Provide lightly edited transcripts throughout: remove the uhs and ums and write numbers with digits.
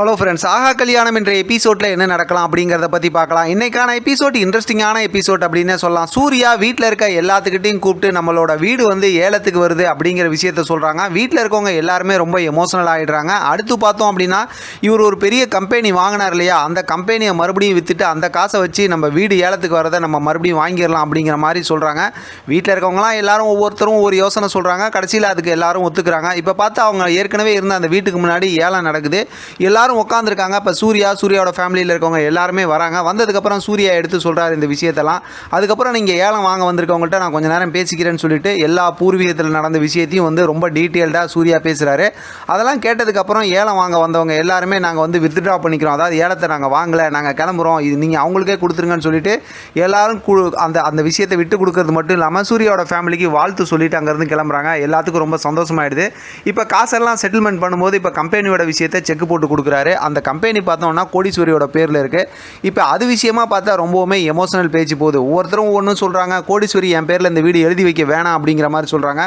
Hello friends, ஆஹா கல்யாணம் என்ற எபிசோடில் என்ன நடக்கலாம் அப்படிங்கிறத பற்றி பார்க்கலாம். இன்றைக்கான எபிசோட் இன்ட்ரெஸ்டிங்கான எபிசோட் அப்படின்னே சொல்லலாம். சூர்யா வீட்டில் இருக்க எல்லாத்துக்கிட்டையும் கூப்பிட்டு நம்மளோட வீடு வந்து ஏலத்துக்கு வருது அப்படிங்கிற விஷயத்த சொல்கிறாங்க. வீட்டில் இருக்கவங்க எல்லாருமே ரொம்ப எமோஷனல் ஆகிடுறாங்க. அடுத்து பார்த்தோம் அப்படின்னா, இவர் ஒரு பெரிய கம்பெனி வாங்கினார் இல்லையா, அந்த கம்பெனியை மறுபடியும் விற்றுட்டு அந்த காசை வச்சு நம்ம வீடு ஏலத்துக்கு வரதை நம்ம மறுபடியும் வாங்கிடலாம் அப்படிங்கிற மாதிரி சொல்கிறாங்க. வீட்டில் இருக்கவங்களாம் எல்லாரும் ஒவ்வொருத்தரும் ஒரு யோசனை சொல்கிறாங்க. கடைசியில் அதுக்கு எல்லாரும் ஒத்துக்கிறாங்க. இப்போ பார்த்தா அவங்க ஏற்கனவே இருந்த அந்த வீட்டுக்கு முன்னாடி ஏலம் நடக்குது. எல்லாரும் உட்காந்துருக்காங்க. இப்போ சூர்யாவோட ஃபேமிலியில் இருக்கவங்க எல்லாருமே வராங்க. வந்ததுக்கப்புறம் சூர்யா எடுத்து சொல்கிறார் இந்த விஷயத்தெல்லாம். அதுக்கப்புறம் நீங்கள் ஏலம் வாங்க வந்திருக்கவங்கள்ட்ட நான் கொஞ்சம் நேரம் பேசிக்கிறேன்னு சொல்லிட்டு எல்லா பூர்வீகத்தில் நடந்த விஷயத்தையும் வந்து ரொம்ப டீட்டெயில்டாக சூர்யா பேசுகிறாரு. அதெல்லாம் கேட்டதுக்கப்புறம் ஏலம் வாங்க வந்தவங்க எல்லாருமே நாங்கள் வந்து வித்ட்ரா பண்ணிக்கிறோம், அதாவது ஏலத்தை நாங்கள் வாங்கலை, நாங்கள் கிளம்புறோம், இது நீங்கள் அவங்களுக்கே கொடுத்துருங்கன்னு சொல்லிட்டு எல்லாரும் அந்த விஷயத்தை விட்டு கொடுக்கறது மட்டும் இல்லாமல் சூர்யாவோட ஃபேமிலிக்கு வாழ்த்து சொல்லிட்டு அங்கேருந்து கிளம்புறாங்க. எல்லாத்துக்கும் ரொம்ப சந்தோஷமாயிடுது. இப்போ காசெல்லாம் செட்டில்மெண்ட் பண்ணும்போது இப்போ கம்பெனியோட விஷயத்தை செக் போட்டு கொடுக்குறாரு. அந்த கம்பெனி பார்த்தோம்னா கோடீஸ்வரியோட பேரில் இருக்குது. இப்போ அது விஷயமா பார்த்தா ரொம்பவுமே எமோஷனல் பேச்சு போகுது. ஒவ்வொருத்தரும் ஒவ்வொன்றும் சொல்கிறாங்க. கோடீஸ்வரி என் பேரில் இந்த வீடு எழுதி வைக்க வேணாம் அப்படிங்கிற மாதிரி சொல்கிறாங்க.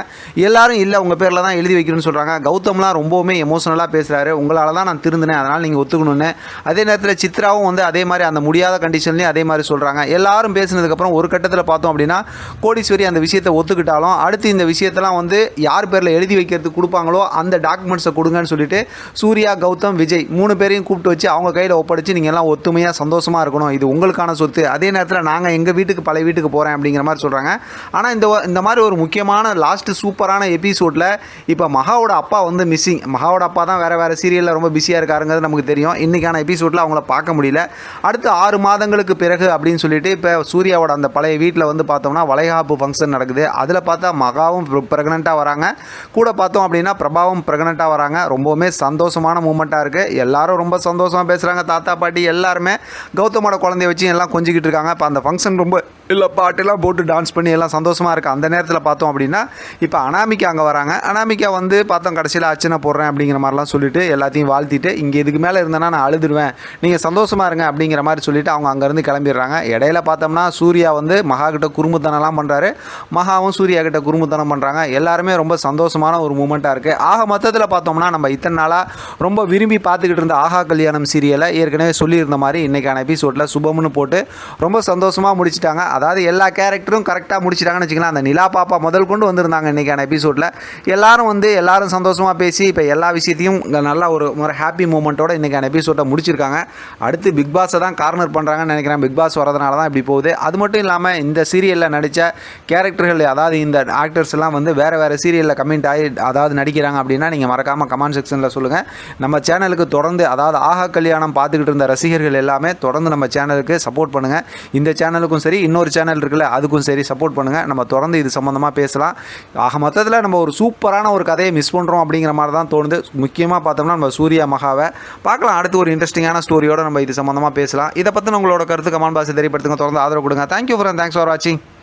எல்லாரும் இல்லை உங்கள் பேரில் தான் எழுதி வைக்கணும்னு சொல்கிறாங்க. கௌதம்லாம் ரொம்பவுமே எமோஷனலாக பேசுகிறாரு. உங்களால் தான் நான் திருந்தினேன், அதனால் நீங்கள் ஒத்துக்கணும்னு. அதே நேரத்தில் சித்ராவும் வந்து அதே மாதிரி அந்த முடியாத கண்டிஷன்லேயும் அதே மாதிரி சொல்கிறாங்க. எல்லாரும் பேசினதுக்கப்புறம் ஒரு கட்டத்தில் பார்த்தோம் அப்படின்னா கோடீஸ்வரி அந்த விஷயத்தை ஒத்துக்கிட்டாலும் அடுத்து இந்த விஷயத்தெல்லாம் வந்து யார் பேரில் எழுதி வைக்கிறதுக்கு கொடுப்பாங்களோ அந்த டாக்குமெண்ட்ஸை கொடுங்கன்னு சொல்லிட்டு சூர்யா, கௌதம், விஜய் 3 பேரையும் கூப்பிட்டு வச்சு அவங்க கையில் ஒப்படைச்சு நீங்கள் எல்லாம் ஒத்துமையாக சந்தோஷமாக இருக்கணும், இது உங்களுக்கான சொத்து, அதே நேரத்தில் நாங்கள் எங்கள் வீட்டுக்கு பழைய வீட்டுக்கு போகிறேன் அப்படிங்கிற மாதிரி சொல்கிறாங்க. ஆனால் இந்த மாதிரி ஒரு முக்கியமான லாஸ்ட்டு சூப்பரான எபிசோடில் இப்போ மகாவோட அப்பா வந்து மிஸ்ஸிங். மகாவோட அப்பா தான் வேறு சீரியலில் ரொம்ப பிஸியாக இருக்காருங்கிறது நமக்கு தெரியும். இன்றைக்கான எபிசோடில் அவங்கள பார்க்க முடியல. அடுத்து 6 மாதங்களுக்கு பிறகு அப்படின்னு சொல்லிட்டு இப்போ சூர்யாவோட அந்த பழைய வீட்டில் வந்து பார்த்தோம்னா வளைகாப்பு ஃபங்க்ஷன் நடக்குது. அதில் பார்த்தா மகாவும் ப்ரெக்னெண்ட்டாக வராங்க. கூட பார்த்தோம் அப்படின்னா பிரபாவும் ப்ரெக்னெண்ட்டாக வராங்க. ரொம்பவுமே சந்தோஷமான மூமெண்ட்டாக இருக்குது. எல்லாரும் ரொம்ப சந்தோஷமாக பேசுகிறாங்க. தாத்தா பாட்டி எல்லாருமே கௌதமோட குழந்தைய வச்சு எல்லாம் கொஞ்சிக்கிட்டு இருக்காங்க. இப்போ அந்த ஃபங்க்ஷன் ரொம்ப இல்லை பாட்டெல்லாம் போட்டு டான்ஸ் பண்ணி எல்லாம் சந்தோஷமாக இருக்குது. அந்த நேரத்தில் பார்த்தோம் அப்படின்னா இப்போ அனாமிகா அங்கே வராங்க. அனாமிகா வந்து பார்த்தோம் கடைசியில் அர்ச்சனை போடுறேன் அப்படிங்கிற மாதிரிலாம் சொல்லிட்டு எல்லாத்தையும் வாழ்த்திட்டு இங்கே இதுக்கு மேலே இருந்தேன்னா நான் அழுதுருவேன், நீங்கள் சந்தோஷமாக இருங்க அப்படிங்கிற மாதிரி சொல்லிவிட்டு அவங்க அங்கேருந்து கிளம்பிடுறாங்க. இடையில பார்த்தோம்னா சூர்யா வந்து மகா கிட்ட குறும்புத்தனம்லாம் பண்ணுறாரு. மகாவும் சூர்யா கிட்ட குறும்புத்தனம் பண்ணுறாங்க. எல்லாருமே ரொம்ப சந்தோஷமான ஒரு மூமெண்ட்டாக இருக்குது. ஆக மொத்தத்தில் பார்த்தோம்னா நம்ம இத்தனை நாளாக ரொம்ப விரும்பி பார்த்துக்கிட்டு இருந்த ஆஹா கல்யாணம் சீரியலை ஏற்கனவே சொல்லியிருந்த மாதிரி இன்றைக்கான எபிசோடில் சுபம்னு போட்டு ரொம்ப சந்தோஷமாக முடிச்சிட்டாங்க. அதாவது எல்லா கேரக்டரும் கரெக்டாக முடிச்சிட்டாங்கன்னு வச்சுக்கலாம். அந்த நிலா பாப்பா முதல் கொண்டு வந்திருந்தாங்க இன்றைக்கான எபிசோடில். எல்லாரும் சந்தோஷமாக பேசி இப்போ எல்லா விஷயத்தையும் நல்லா ஒரு ஹாப்பி மூமெண்ட்டோட இன்றைக்கான எபிசோட்டை முடிச்சிருக்காங்க. அடுத்து பிக் பாஸை தான் கார்னர் பண்ணுறாங்கன்னு நினைக்கிறேன். பிக் பாஸ் வரதுனால தான் இப்படி போகுது. அது மட்டும் இல்லாமல் இந்த சீரியலில் நடித்த கேரக்டர்கள், அதாவது இந்த ஆக்டர்ஸ் எல்லாம் வந்து வேறு சீரியலில் கமெண்ட் ஆகி அதாவது நடிக்கிறாங்க அப்படின்னா நீங்கள் மறக்காமல் கமெண்ட் செக்ஷனில் சொல்லுங்கள். நம்ம சேனலுக்கு தொடர்ந்து அதாவது ஆஹா கல்யாணம் பார்த்துக்கிட்டு இருந்த ரசிகர்கள் எல்லாமே தொடர்ந்து நம்ம சேனலுக்கு சப்போர்ட் பண்ணுங்கள். இந்த சேனலுக்கும் சரி, இன்னொரு சேனல் இருக்குல்ல அதுக்கும் சரி சப்போர்ட் பண்ணுங்கள். நம்ம தொடர்ந்து இது சம்மந்தமாக பேசலாம். ஆக மொத்தத்தில் நம்ம ஒரு சூப்பரான ஒரு கதையை மிஸ் பண்ணுறோம் அப்படிங்கிற மாதிரி தான் தோணுது. முக்கியமாக பார்த்தோம்னா நம்ம சூர்யா மகாவை பார்க்கலாம். அடுத்து ஒரு இன்ட்ரெஸ்டிங்கான ஸ்டோரியோடு நம்ம இது சம்மந்தமாக பேசலாம். இதை பற்றி உங்களோட கருத்து கமெண்ட் பாக்ஸில் தெரியப்படுத்துங்க. தொடர்ந்து ஆதரவு கொடுங்க. தேங்க்யூ ஃபார் வாட்சிங்.